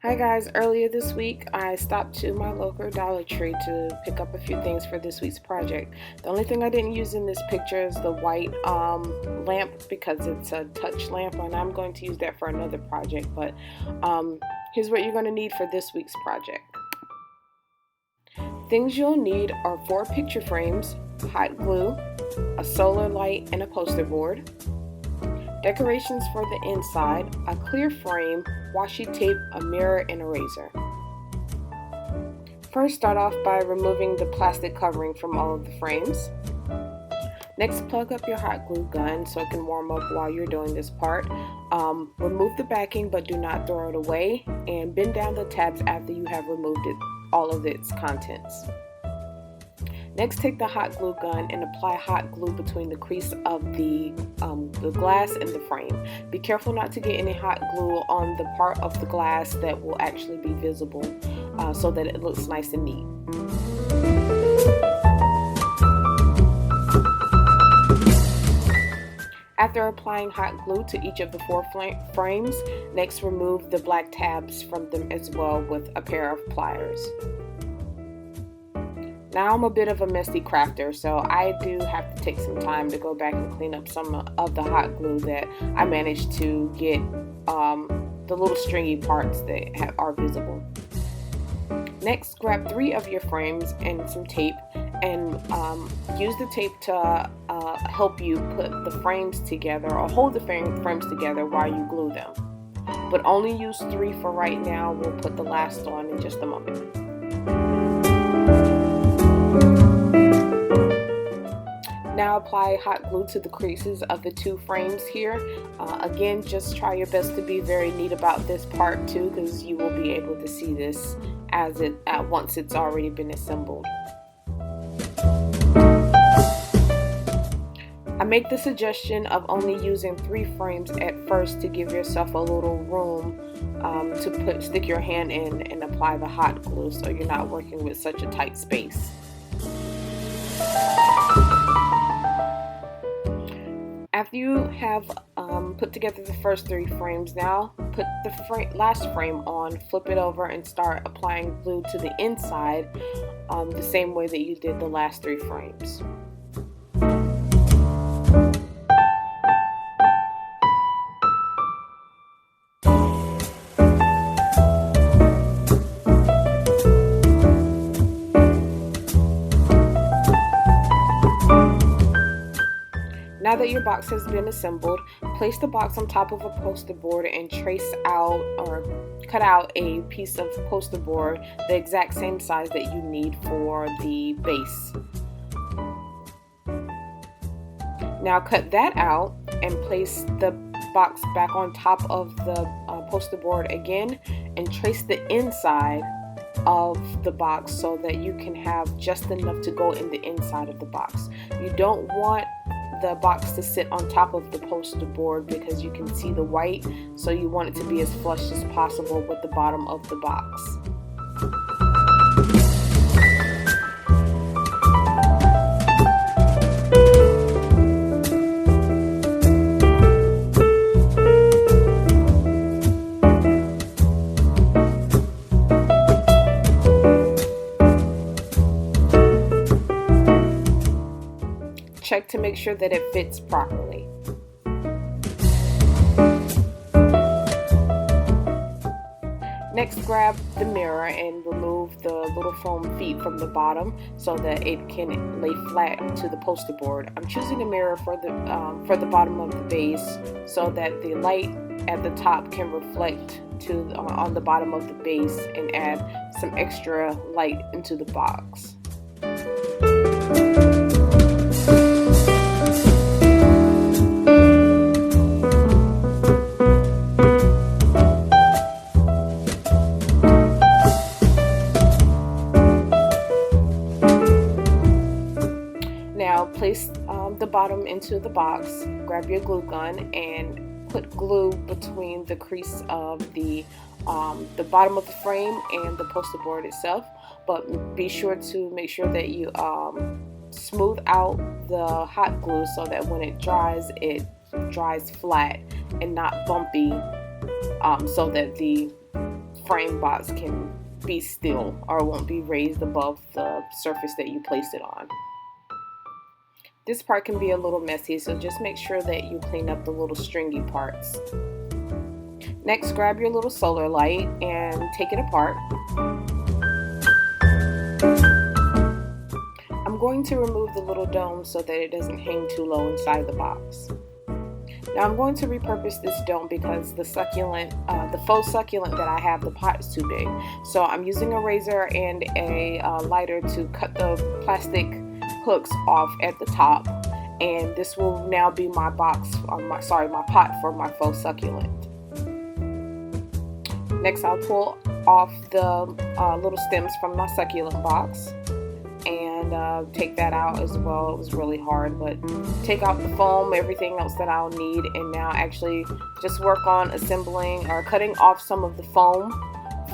Hi guys, earlier this week I stopped to my local Dollar Tree to pick up a few things for this week's project. The only thing I didn't use in this picture is the white lamp because it's a touch lamp and I'm going to use that for another project. But here's what you're going to need for this week's project. Things you'll need are 4 picture frames, hot glue, a solar light, and a poster board. Decorations for the inside, a clear frame, washi tape, a mirror, and a razor. First, start off by removing the plastic covering from all of the frames. Next, plug up your hot glue gun so it can warm up while you're doing this part. Remove the backing but do not throw it away, and bend down the tabs after you have removed all of its contents. Next, take the hot glue gun and apply hot glue between the crease of the glass and the frame. Be careful not to get any hot glue on the part of the glass that will actually be visible so that it looks nice and neat. After applying hot glue to each of the 4 frames, next remove the black tabs from them as well with a pair of pliers. Now I'm a bit of a messy crafter, so I do have to take some time to go back and clean up some of the hot glue that I managed to get the little stringy parts that are visible. Next, grab 3 of your frames and some tape and use the tape to help you put the frames together or hold the frames together while you glue them. But only use 3 for right now. We'll put the last on in just a moment. Now apply hot glue to the creases of the 2 frames here. Again, just try your best to be very neat about this part too, because you will be able to see this once it's already been assembled. I make the suggestion of only using 3 frames at first to give yourself a little room to stick your hand in and apply the hot glue so you're not working with such a tight space. After you have put together the first 3 frames, now put the last frame on, flip it over, and start applying glue to the inside the same way that you did the last 3 frames. Now that your box has been assembled, place the box on top of a poster board and trace out or cut out a piece of poster board the exact same size that you need for the base. Now cut that out and place the box back on top of the poster board again and trace the inside of the box so that you can have just enough to go in the inside of the box. You don't want the box to sit on top of the poster board because you can see the white, so you want it to be as flush as possible with the bottom of the box. Check to make sure that it fits properly. Next, grab the mirror and remove the little foam feet from the bottom so that it can lay flat to the poster board. I'm choosing a mirror for the bottom of the base so that the light at the top can reflect on the bottom of the base and add some extra light into the box. Now place the bottom into the box, grab your glue gun and put glue between the crease of the bottom of the frame and the poster board itself, but be sure to make sure that you smooth out the hot glue so that when it dries flat and not bumpy, so that the frame box can be still or won't be raised above the surface that you placed it on. This part can be a little messy, so just make sure that you clean up the little stringy parts. Next, grab your little solar light and take it apart. I'm going to remove the little dome so that it doesn't hang too low inside the box. Now I'm going to repurpose this dome because the faux succulent that I have, the pot is too big. So I'm using a razor and a lighter to cut the plastic hooks off at the top, and this will now be my my pot for my faux succulent. Next, I'll pull off the little stems from my succulent box and take that out as well. It was really hard, but take out the foam, everything else that I'll need, and now actually just work on assembling or cutting off some of the foam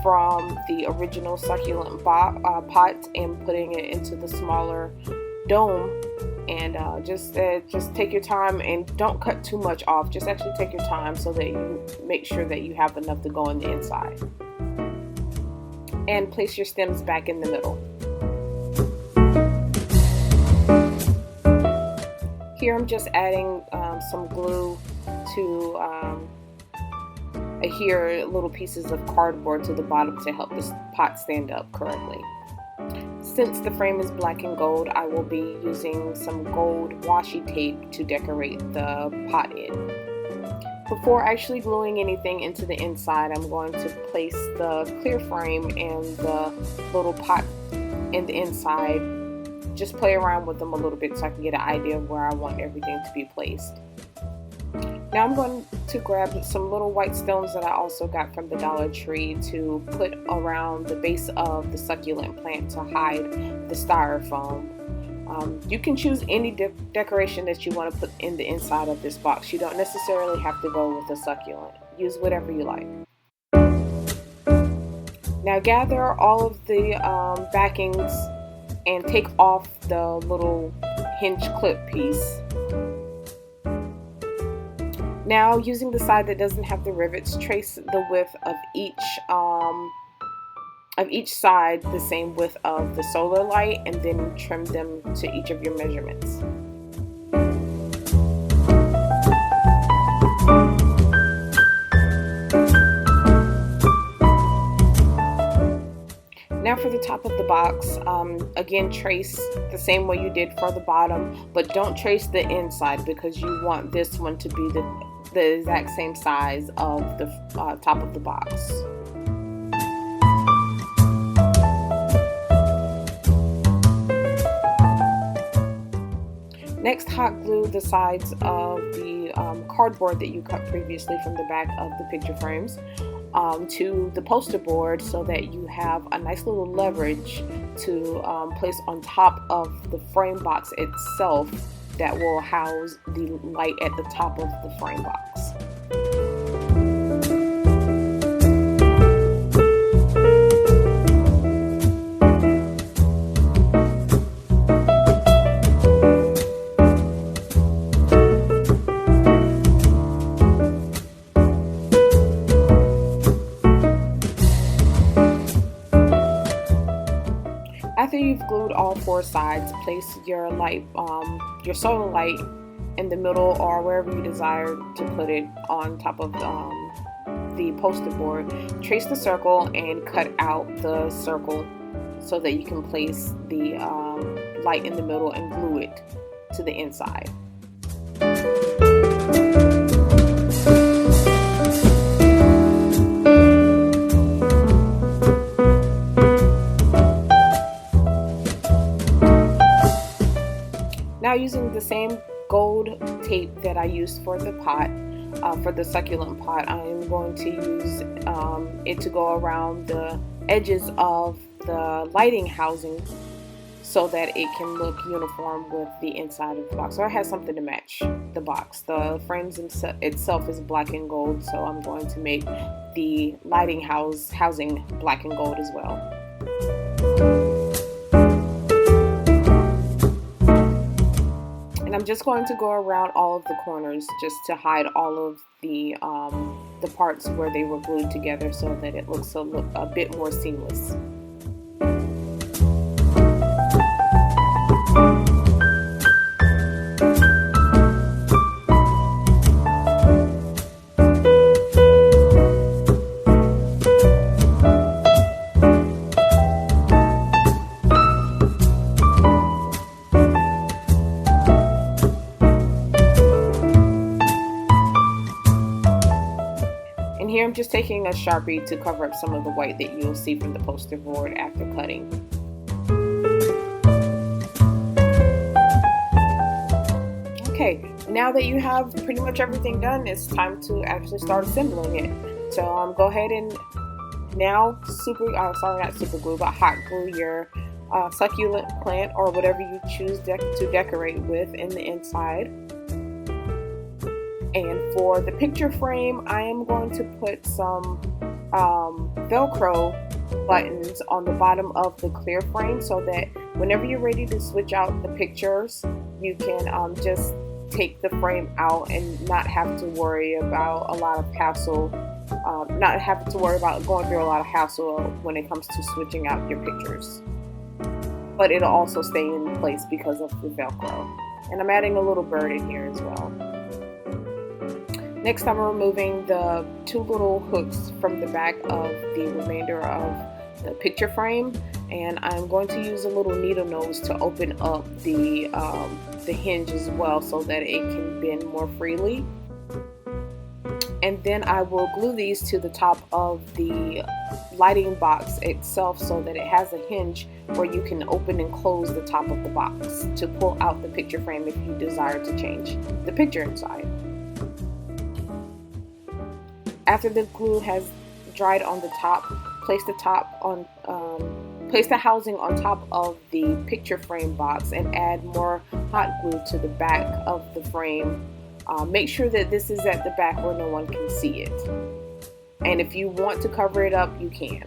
from the original succulent pot and putting it into the smaller dome. And just take your time and don't cut too much off. Just actually take your time so that you make sure that you have enough to go in the inside. And place your stems back in the middle. Here I'm just adding some glue to adhere little pieces of cardboard to the bottom to help this pot stand up correctly. Since the frame is black and gold, I will be using some gold washi tape to decorate the pot in. Before actually gluing anything into the inside, I'm going to place the clear frame and the little pot in the inside. Just play around with them a little bit so I can get an idea of where I want everything to be placed. Now I'm going to grab some little white stones that I also got from the Dollar Tree to put around the base of the succulent plant to hide the styrofoam. You can choose any decoration that you want to put in the inside of this box. You don't necessarily have to go with a succulent. Use whatever you like. Now gather all of the backings and take off the little hinge clip piece. Now, using the side that doesn't have the rivets, trace the width of each side the same width of the solar light, and then trim them to each of your measurements. Now for the top of the box, again trace the same way you did for the bottom, but don't trace the inside because you want this one to be the exact same size of the top of the box. Next, hot glue the sides of the cardboard that you cut previously from the back of the picture frames to the poster board so that you have a nice little leverage to place on top of the frame box itself that will house the light at the top of the frame box. After you've glued all four sides, place your light, your solar light in the middle or wherever you desire to put it on top of the poster board. Trace the circle and cut out the circle so that you can place the light in the middle and glue it to the inside. Now, using the same gold tape that I used for the pot, for the succulent pot, I am going to use it to go around the edges of the lighting housing so that it can look uniform with the inside of the box, or it has something to match the box. The frames itself is black and gold, so I'm going to make the lighting housing black and gold as well. And I'm just going to go around all of the corners just to hide all of the the parts where they were glued together so that it looks a bit more seamless. And here I'm just taking a Sharpie to cover up some of the white that you'll see from the poster board after cutting. Okay, now that you have pretty much everything done, it's time to actually start assembling it. So go ahead and now not super glue, but hot glue your succulent plant or whatever you choose to decorate with in the inside. And for the picture frame, I am going to put some Velcro buttons on the bottom of the clear frame so that whenever you're ready to switch out the pictures, you can just take the frame out and not have to worry about a lot of hassle, not having to worry about going through a lot of hassle when it comes to switching out your pictures. But it'll also stay in place because of the Velcro. And I'm adding a little bird in here as well. Next, I'm removing the two little hooks from the back of the remainder of the picture frame, and I'm going to use a little needle nose to open up the hinge as well so that it can bend more freely. And then I will glue these to the top of the lighting box itself so that it has a hinge where you can open and close the top of the box to pull out the picture frame if you desire to change the picture inside. After the glue has dried on the top, place the housing on top of the picture frame box and add more hot glue to the back of the frame. Make sure that this is at the back where no one can see it. And if you want to cover it up, you can.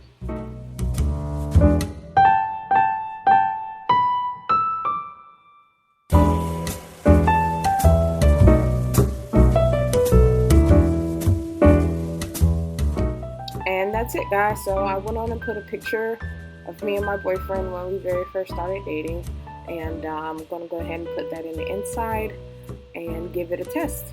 And that's it, guys. So I went on and put a picture of me and my boyfriend when we very first started dating, and I'm going to go ahead and put that in the inside and give it a test.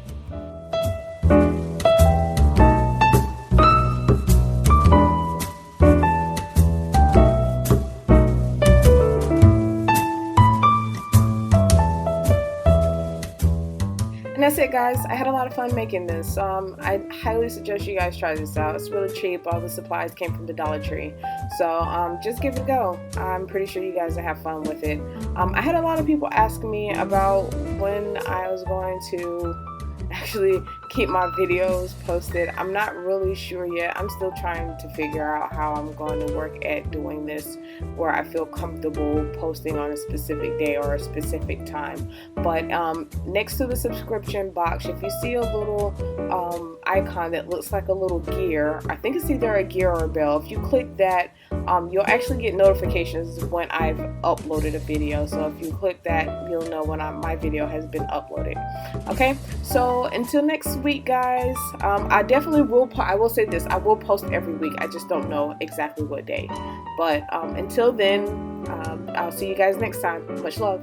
And that's it, guys. I had a lot of fun making this. I highly suggest you guys try this out. It's really cheap. All the supplies came from the Dollar Tree. So just give it a go. I'm pretty sure you guys will have fun with it. I had a lot of people ask me about when I was going to actually keep my videos posted. I'm not really sure yet. I'm still trying to figure out how I'm going to work at doing this where I feel comfortable posting on a specific day or a specific time. But next to the subscription box, if you see a little icon that looks like a little gear, I think it's either a gear or a bell. If you click that, you'll actually get notifications when I've uploaded a video. So if you click that, you'll know when my video has been uploaded. Okay, so until next week, guys, I definitely will. I will say this: I will post every week. I just don't know exactly what day. But until then, I'll see you guys next time. Much love.